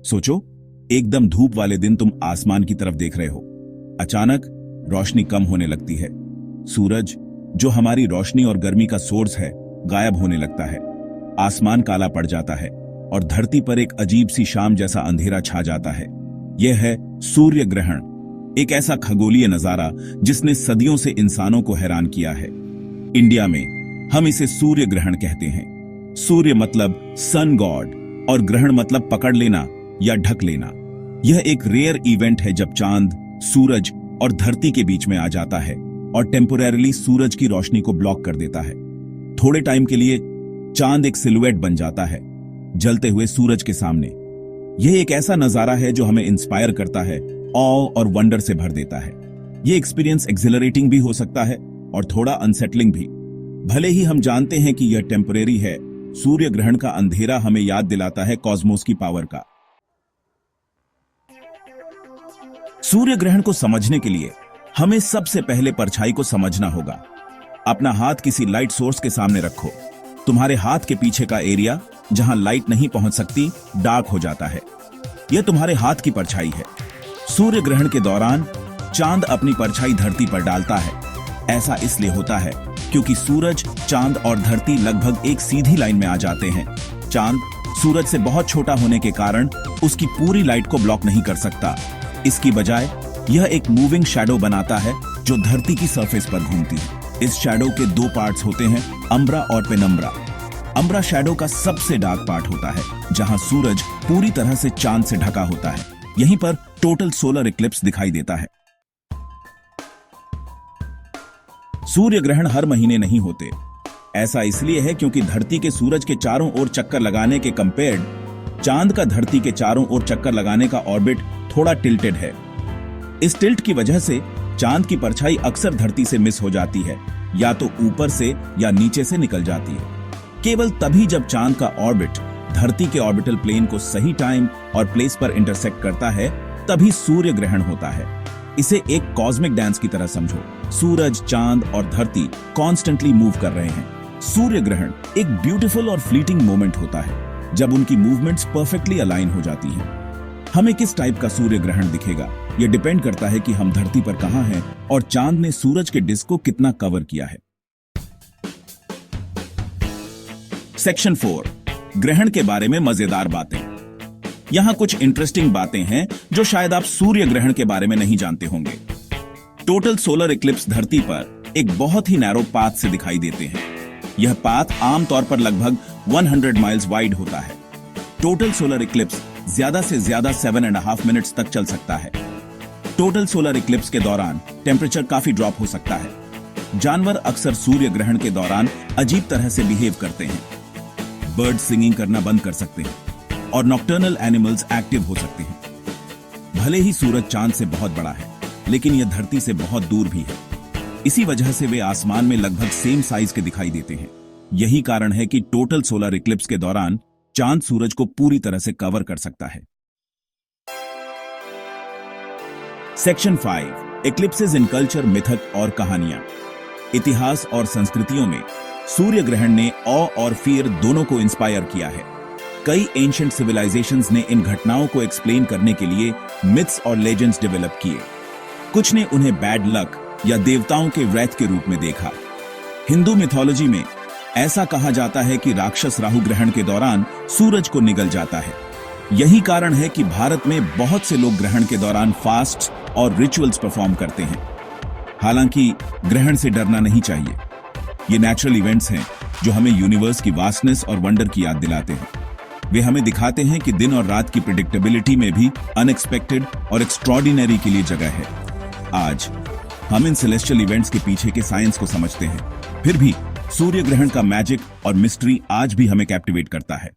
सोचो, एकदम धूप वाले दिन तुम आसमान की तरफ देख रहे हो। अचानक रोशनी कम होने लगती है। सूरज, जो हमारी रोशनी और गर्मी का सोर्स है, गायब होने लगता है। आसमान काला पड़ जाता है और धरती पर एक अजीब सी शाम जैसा अंधेरा छा जाता है। यह है सूर्य ग्रहण, एक ऐसा खगोलीय नजारा जिसने सदियों से इंसानों को हैरान किया है। इंडिया में हम इसे सूर्य ग्रहण कहते हैं। सूर्य मतलब सन गॉड और ग्रहण मतलब पकड़ लेना या ढक लेना। यह एक रेयर इवेंट है जब चांद, सूरज और धरती के बीच में आ जाता है और टेम्पोरेरीली सूरज की रोशनी को ब्लॉक कर देता है। थोड़े टाइम के लिए चांद एक सिलुएट बन जाता है, जलते हुए सूरज के सामने। यह एक ऐसा नजारा है जो हमें इंस्पायर करता है, ऑ और वंडर से भर देता है। यह एक्सपीरियंस एक्सिलरेटिंग भी हो सकता है और थोड़ा अनसेटलिंग भी। भले ही हम जानते हैं कि यह टेम्परेरी है, सूर्य ग्रहण का अंधेरा हमें याद दिलाता है कॉस्मोस की पावर का। सूर्य ग्रहण को समझने के लिए हमें सबसे पहले परछाई को समझना होगा। अपना हाथ किसी लाइट सोर्स के सामने रखो। तुम्हारे हाथ के पीछे का एरिया जहां लाइट नहीं पहुंच सकती, डार्क हो जाता है। यह तुम्हारे हाथ की परछाई है। सूर्य ग्रहण के दौरान चांद अपनी परछाई धरती पर डालता है। ऐसा इसलिए होता है क्योंकि सूरज, चांद और धरती लगभग एक सीधी लाइन में आ जाते हैं। चांद सूरज से बहुत छोटा होने के कारण उसकी पूरी लाइट को ब्लॉक नहीं कर सकता। इसकी बजाय यह एक मूविंग शैडो बनाता है जो धरती की सरफेस पर घूमती है। इस शैडो के दो पार्ट्स होते हैं, अम्ब्रा और पेनम्ब्रा। अम्ब्रा शैडो का सबसे डार्क पार्ट होता है, जहां सूरज पूरी तरह से चांद से ढका होता है। यहीं पर टोटल सोलर इक्लिप्स दिखाई देता है। सूर्य ग्रहण हर महीने नहीं होते। ऐसा इसलिए है क्योंकि धरती के सूरज के चारों ओर चक्कर लगाने के कंपेयर्ड चांद का धरती के चारों ओर चक्कर लगाने का ऑर्बिट थोड़ा टिल्टेड है। इस टिल्ट की वजह से चांद की परछाई अक्सर धरती से मिस हो जाती है, या तो ऊपर से या नीचे से निकल जाती है। केवल तभी जब चांद का ऑर्बिट धरती के ऑर्बिटल प्लेन को सही टाइम और प्लेस पर इंटरसेक्ट करता है, तभी सूर्य ग्रहण होता है। इसे एक कॉस्मिक डांस की तरह समझो। सूरज, चांद और धरती कॉन्स्टेंटली मूव कर रहे हैं। सूर्य ग्रहण एक ब्यूटीफुल और फ्लीटिंग मोमेंट होता है जब उनकी मूवमेंट्स परफेक्टली अलाइन हो जाती हैं। हमें किस टाइप का सूर्य ग्रहण दिखेगा, यह डिपेंड करता है कि हम धरती पर कहां हैं और चांद ने सूरज के डिस्क को कितना कवर किया है। सेक्शन 4, ग्रहण के बारे में मजेदार बातें। यहां कुछ इंटरेस्टिंग बातें हैं जो शायद आप सूर्य ग्रहण के बारे में नहीं जानते होंगे। टोटल सोलर इक्लिप्स धरती पर एक बहुत ही नैरो पाथ से दिखाई देते हैं। यह पाथ आमतौर पर लगभग 100 माइल्स वाइड होता है। टोटल सोलर इक्लिप्स ज्यादा से ज्यादा 7.5 मिनट्स तक चल सकता है। टोटल सोलर इक्लिप्स के दौरान टेम्परेचर काफी ड्रॉप हो सकता है। जानवर अक्सर सूर्य ग्रहण के दौरान अजीब तरह से बिहेव करते हैं। बर्ड सिंगिंग करना बंद कर सकते हैं और नॉक्टर्नल एनिमल्स एक्टिव हो सकते हैं। भले ही सूरज चांद से बहुत बड़ा है, लेकिन यह धरती से बहुत दूर भी है। इसी वजह से वे आसमान में लगभग सेम साइज के दिखाई देते हैं। यही कारण है कि टोटल सोलर इक्लिप्स के दौरान चांद सूरज को पूरी तरह से कवर कर सकता है। सेक्शन 5, इक्लिप्सेस इन कल्चर, मिथक और कहानियां। इतिहास और संस्कृतियों में सूर्य ग्रहण ने ऑ और फियर दोनों को इंस्पायर किया है। कई एंशिएंट सिविलाइजेशंस ने इन घटनाओं को एक्सप्लेन करने के लिए मिथ्स और लेजेंड्स डेवलप किए। कुछ ने उन्हें बैड लक या देवताओं के वृत के रूप में देखा। हिंदू मिथोलॉजी में ऐसा कहा जाता है कि राक्षस राहु ग्रहण के दौरान सूरज को निगल जाता है। यही कारण है कि भारत में बहुत से लोग ग्रहण के दौरान फास्ट और रिचुअल्स परफॉर्म करते हैं। हालांकि ग्रहण से डरना नहीं चाहिए। ये नेचुरल इवेंट्स हैं जो हमें यूनिवर्स की वास्टनेस और वंडर की याद दिलाते हैं। वे हमें दिखाते हैं कि दिन और रात की प्रिडिक्टेबिलिटी में भी अनएक्सपेक्टेड और एक्स्ट्रॉर्डिनरी के लिए जगह है। आज हम इन सेलेस्टियल इवेंट्स के पीछे के साइंस को समझते हैं। फिर भी सूर्य ग्रहण का मैजिक और मिस्ट्री आज भी हमें कैप्टिवेट करता है।